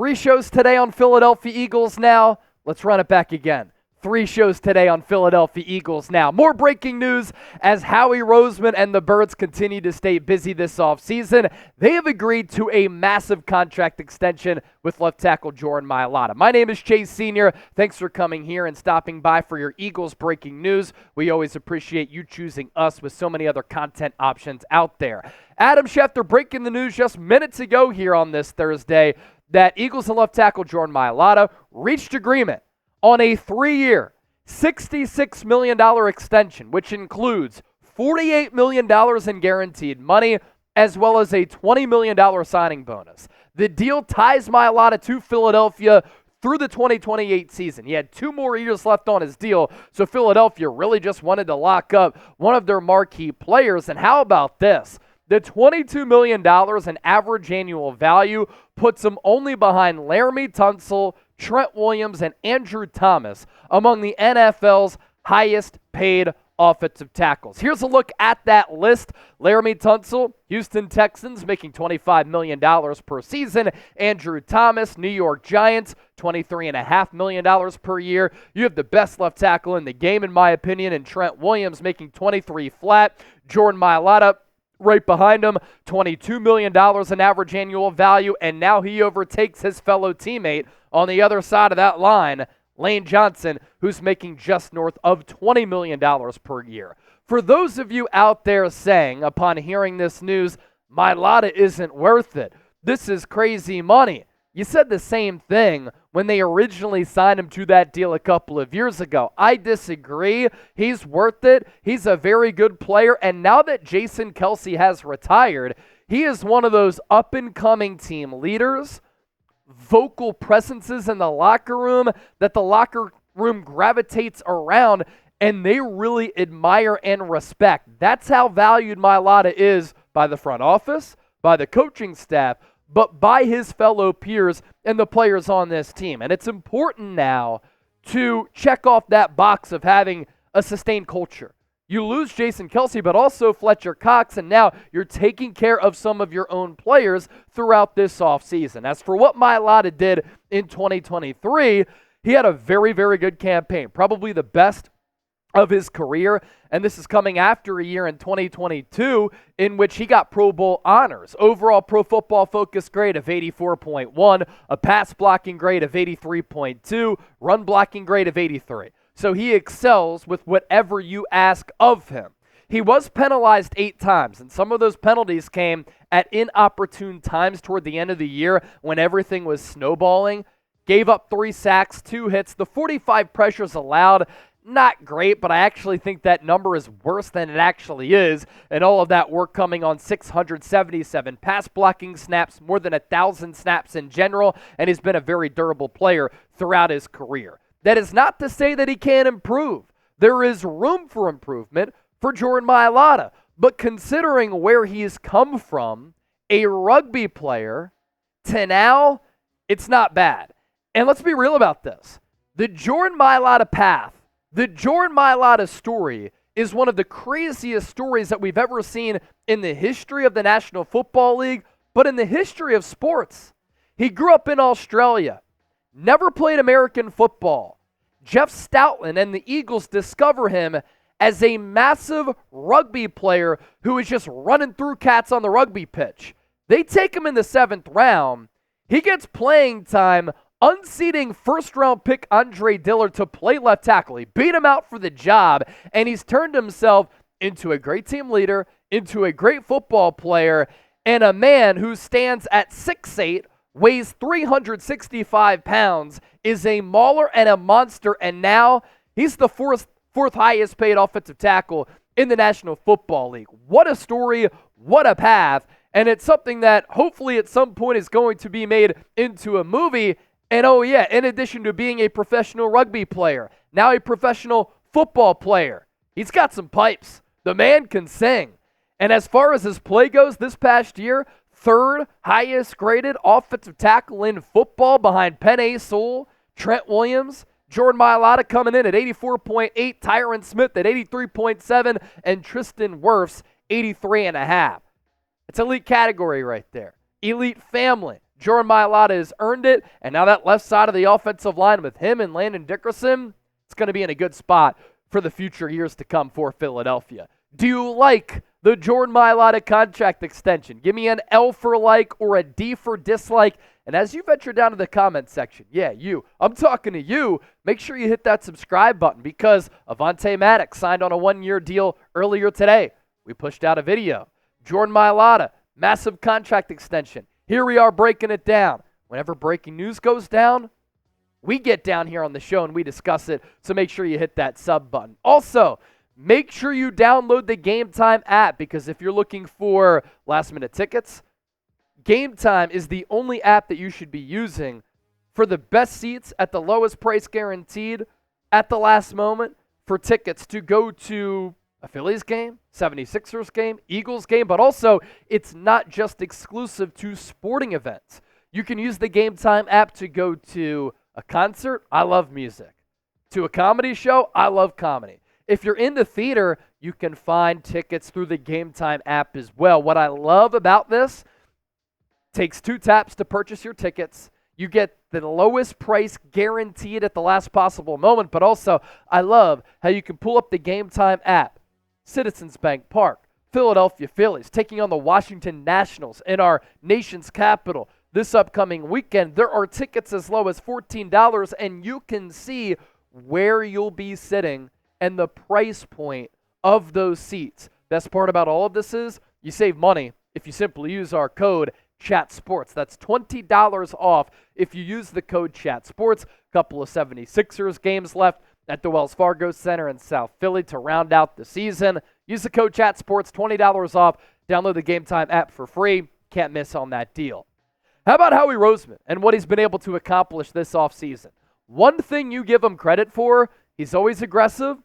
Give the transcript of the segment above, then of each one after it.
3 shows today on Philadelphia Eagles Now. Let's run it back again. 3 shows today on Philadelphia Eagles Now. More breaking news as Howie Roseman and the Birds continue to stay busy this offseason. They have agreed to a massive contract extension with left tackle Jordan Mailata. My name is Chase Sr. Thanks for coming here and stopping by for your Eagles breaking news. We always appreciate you choosing us with so many other content options out there. Adam Schefter breaking the news just minutes ago here on this Thursday that Eagles and left tackle Jordan Mailata reached agreement on a 3-year, $66 million extension, which includes $48 million in guaranteed money, as well as a $20 million signing bonus. The deal ties Mailata to Philadelphia through the 2028 season. He had 2 more years left on his deal, so Philadelphia really just wanted to lock up one of their marquee players. And how about this? The $22 million in average annual value puts him only behind Laremy Tunsil, Trent Williams, and Andrew Thomas among the NFL's highest paid offensive tackles. Here's a look at that list. Laremy Tunsil, Houston Texans, making $25 million per season. Andrew Thomas, New York Giants, $23.5 million per year. You have the best left tackle in the game, in my opinion, and Trent Williams making $23 flat. Jordan Mailata right behind him, $22 million in average annual value, and now he overtakes his fellow teammate on the other side of that line, Lane Johnson, who's making just north of $20 million per year. For those of you out there saying, upon hearing this news, Mailata isn't worth it, this is crazy money, you said the same thing when they originally signed him to that deal a couple of years ago. I disagree. He's worth it. He's a very good player. And now that Jason Kelce has retired, he is one of those up-and-coming team leaders, vocal presences in the locker room that the locker room gravitates around, and they really admire and respect. That's how valued Mailata is by the front office, by the coaching staff, but by his fellow peers and the players on this team. And it's important now to check off that box of having a sustained culture. You lose Jason Kelce, but also Fletcher Cox, and now you're taking care of some of your own players throughout this offseason. As for what Mailata did in 2023, he had a very, very good campaign, probably the best of his career, and this is coming after a year in 2022 in which he got Pro Bowl honors. Overall Pro Football Focus grade of 84.1, a pass blocking grade of 83.2, run blocking grade of 83. So he excels with whatever you ask of him. He was penalized 8 times, and some of those penalties came at inopportune times toward the end of the year when everything was snowballing. Gave up 3 sacks, 2 hits, the 45 pressures allowed. Not great, but I actually think that number is worse than it actually is, and all of that work coming on 677 pass blocking snaps, more than 1,000 snaps in general, and he's been a very durable player throughout his career. That is not to say that he can't improve. There is room for improvement for Jordan Mailata, but considering where he's come from, a rugby player, to now, it's not bad. And let's be real about this. The Jordan Mailata path, the Jordan Mailata story is one of the craziest stories that we've ever seen in the history of the National Football League, but in the history of sports. He grew up in Australia, never played American football. Jeff Stoutland and the Eagles discover him as a massive rugby player who is just running through cats on the rugby pitch. They take him in the 7th round. He gets playing time, unseating first-round pick Andre Dillard to play left tackle. He beat him out for the job, and he's turned himself into a great team leader, into a great football player, and a man who stands at 6'8", weighs 365 pounds, is a mauler and a monster, and now he's the fourth highest paid offensive tackle in the National Football League. What a story, what a path, and it's something that hopefully at some point is going to be made into a movie. And oh yeah, in addition to being a professional rugby player, now a professional football player. He's got some pipes. The man can sing. And as far as his play goes this past year, 3rd highest graded offensive tackle in football behind Penei Sewell, Trent Williams, Jordan Mailata coming in at 84.8, Tyron Smith at 83.7, and Tristan Wirfs 83.5. It's elite category right there. Elite family. Jordan Mailata has earned it, and now that left side of the offensive line with him and Landon Dickerson, it's going to be in a good spot for the future years to come for Philadelphia. Do you like the Jordan Mailata contract extension? Give me an L for like or a D for dislike. And as you venture down to the comment section, I'm talking to you, make sure you hit that subscribe button because Avonte Maddox signed on a 1-year deal earlier today. We pushed out a video. Jordan Mailata, massive contract extension. Here we are breaking it down. Whenever breaking news goes down, we get down here on the show and we discuss it, so make sure you hit that sub button. Also, make sure you download the Game Time app because if you're looking for last-minute tickets, Game Time is the only app that you should be using for the best seats at the lowest price guaranteed at the last moment for tickets to go to a Phillies game, 76ers game, Eagles game, but also it's not just exclusive to sporting events. You can use the Game Time app to go to a concert. I love music. To a comedy show. I love comedy. If you're into theater, you can find tickets through the Game Time app as well. What I love about this, takes 2 taps to purchase your tickets. You get the lowest price guaranteed at the last possible moment, but also I love how you can pull up the Game Time app. Citizens Bank Park, Philadelphia Phillies taking on the Washington Nationals in our nation's capital this upcoming weekend. There are tickets as low as $14, and you can see where you'll be sitting and the price point of those seats. Best part about all of this is you save money if you simply use our code ChatSports. That's $20 off if you use the code ChatSports. Couple of 76ers games left at the Wells Fargo Center in South Philly to round out the season. Use the code ChatSports, $20 off. Download the Game Time app for free. Can't miss on that deal. How about Howie Roseman and what he's been able to accomplish this offseason? One thing you give him credit for, he's always aggressive.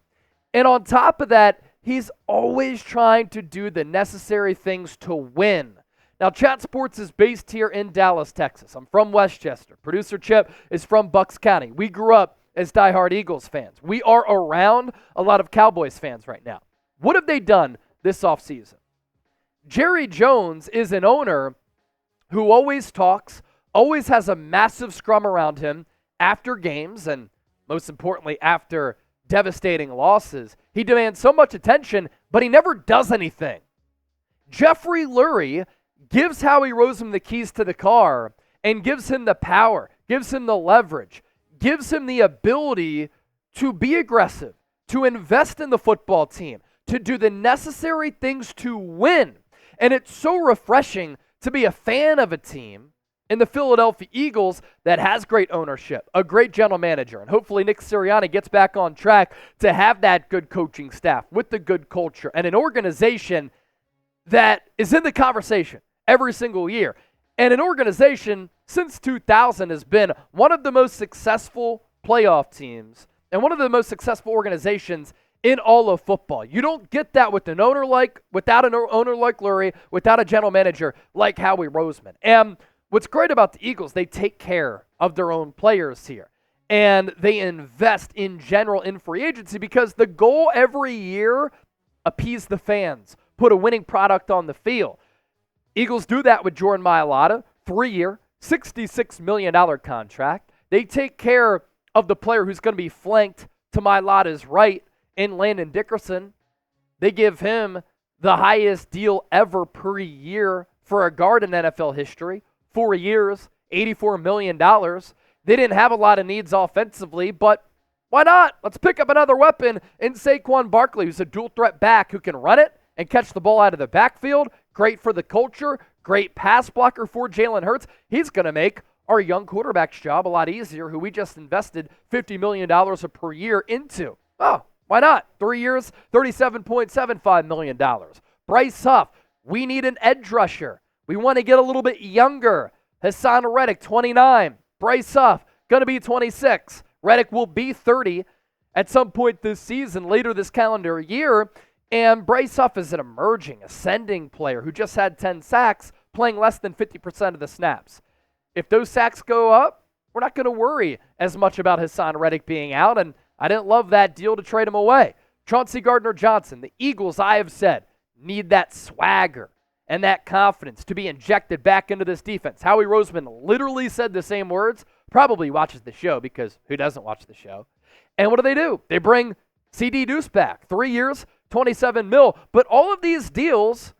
And on top of that, he's always trying to do the necessary things to win. Now, Chat Sports is based here in Dallas, Texas. I'm from Westchester. Producer Chip is from Bucks County. We grew up as diehard Eagles fans. We are around a lot of Cowboys fans right now. What have they done this offseason? Jerry Jones is an owner who always talks, always has a massive scrum around him after games, and most importantly, after devastating losses. He demands so much attention, but he never does anything. Jeffrey Lurie gives Howie Roseman the keys to the car and gives him the power, gives him the leverage, gives him the ability to be aggressive, to invest in the football team, to do the necessary things to win. And it's so refreshing to be a fan of a team in the Philadelphia Eagles that has great ownership, a great general manager, and hopefully Nick Sirianni gets back on track to have that good coaching staff with the good culture and an organization that is in the conversation every single year. And an organization since 2000 has been one of the most successful playoff teams and one of the most successful organizations in all of football. You don't get that with an owner without an owner like Lurie, without a general manager like Howie Roseman. And what's great about the Eagles, they take care of their own players here. And they invest in general in free agency because the goal every year, appease the fans, put a winning product on the field. Eagles do that with Jordan Mailata, 3-year, $66 million contract. They take care of the player who's going to be flanked to Mailata's right in Landon Dickerson. They give him the highest deal ever per year for a guard in NFL history. 4 years, $84 million. They didn't have a lot of needs offensively, but why not? Let's pick up another weapon in Saquon Barkley, who's a dual threat back who can run it and catch the ball out of the backfield. Great for the culture, great pass blocker for Jalen Hurts. He's going to make our young quarterback's job a lot easier, who we just invested $50 million per year into. Oh, why not? 3 years, $37.75 million. Bryce Huff, we need an edge rusher. We want to get a little bit younger. Hassan Reddick, 29. Bryce Huff, going to be 26. Reddick will be 30 at some point this season, later this calendar year. And Bryce Huff is an emerging, ascending player who just had 10 sacks, playing less than 50% of the snaps. If those sacks go up, we're not going to worry as much about Hassan Reddick being out, and I didn't love that deal to trade him away. Chauncey Gardner-Johnson, the Eagles, I have said, need that swagger and that confidence to be injected back into this defense. Howie Roseman literally said the same words. Probably watches the show, because who doesn't watch the show? And what do? They bring CD Deuce back. 3 years, $27 million. But all of these deals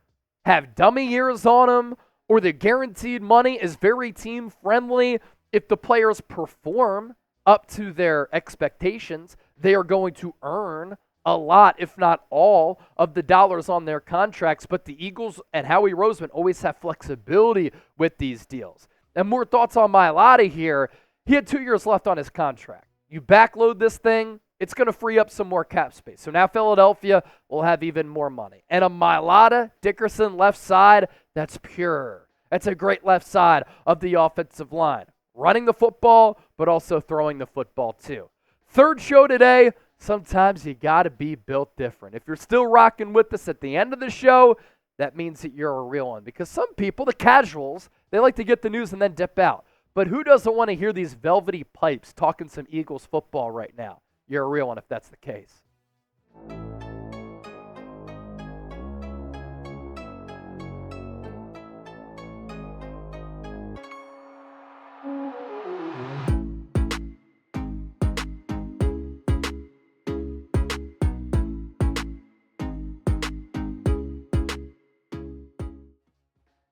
have dummy years on them, or the guaranteed money is very team friendly. If the players perform up to their expectations, they are going to earn a lot, if not all, of the dollars on their contracts. But the Eagles and Howie Roseman always have flexibility with these deals. And more thoughts on Mailata here. He had 2 years left on his contract. You backload this thing, it's going to free up some more cap space. So now Philadelphia will have even more money. And a Mailata, Dickerson left side, that's pure. That's a great left side of the offensive line. Running the football, but also throwing the football too. Third show today, sometimes you got to be built different. If you're still rocking with us at the end of the show, that means that you're a real one. Because some people, the casuals, they like to get the news and then dip out. But who doesn't want to hear these velvety pipes talking some Eagles football right now? You're a real one if that's the case.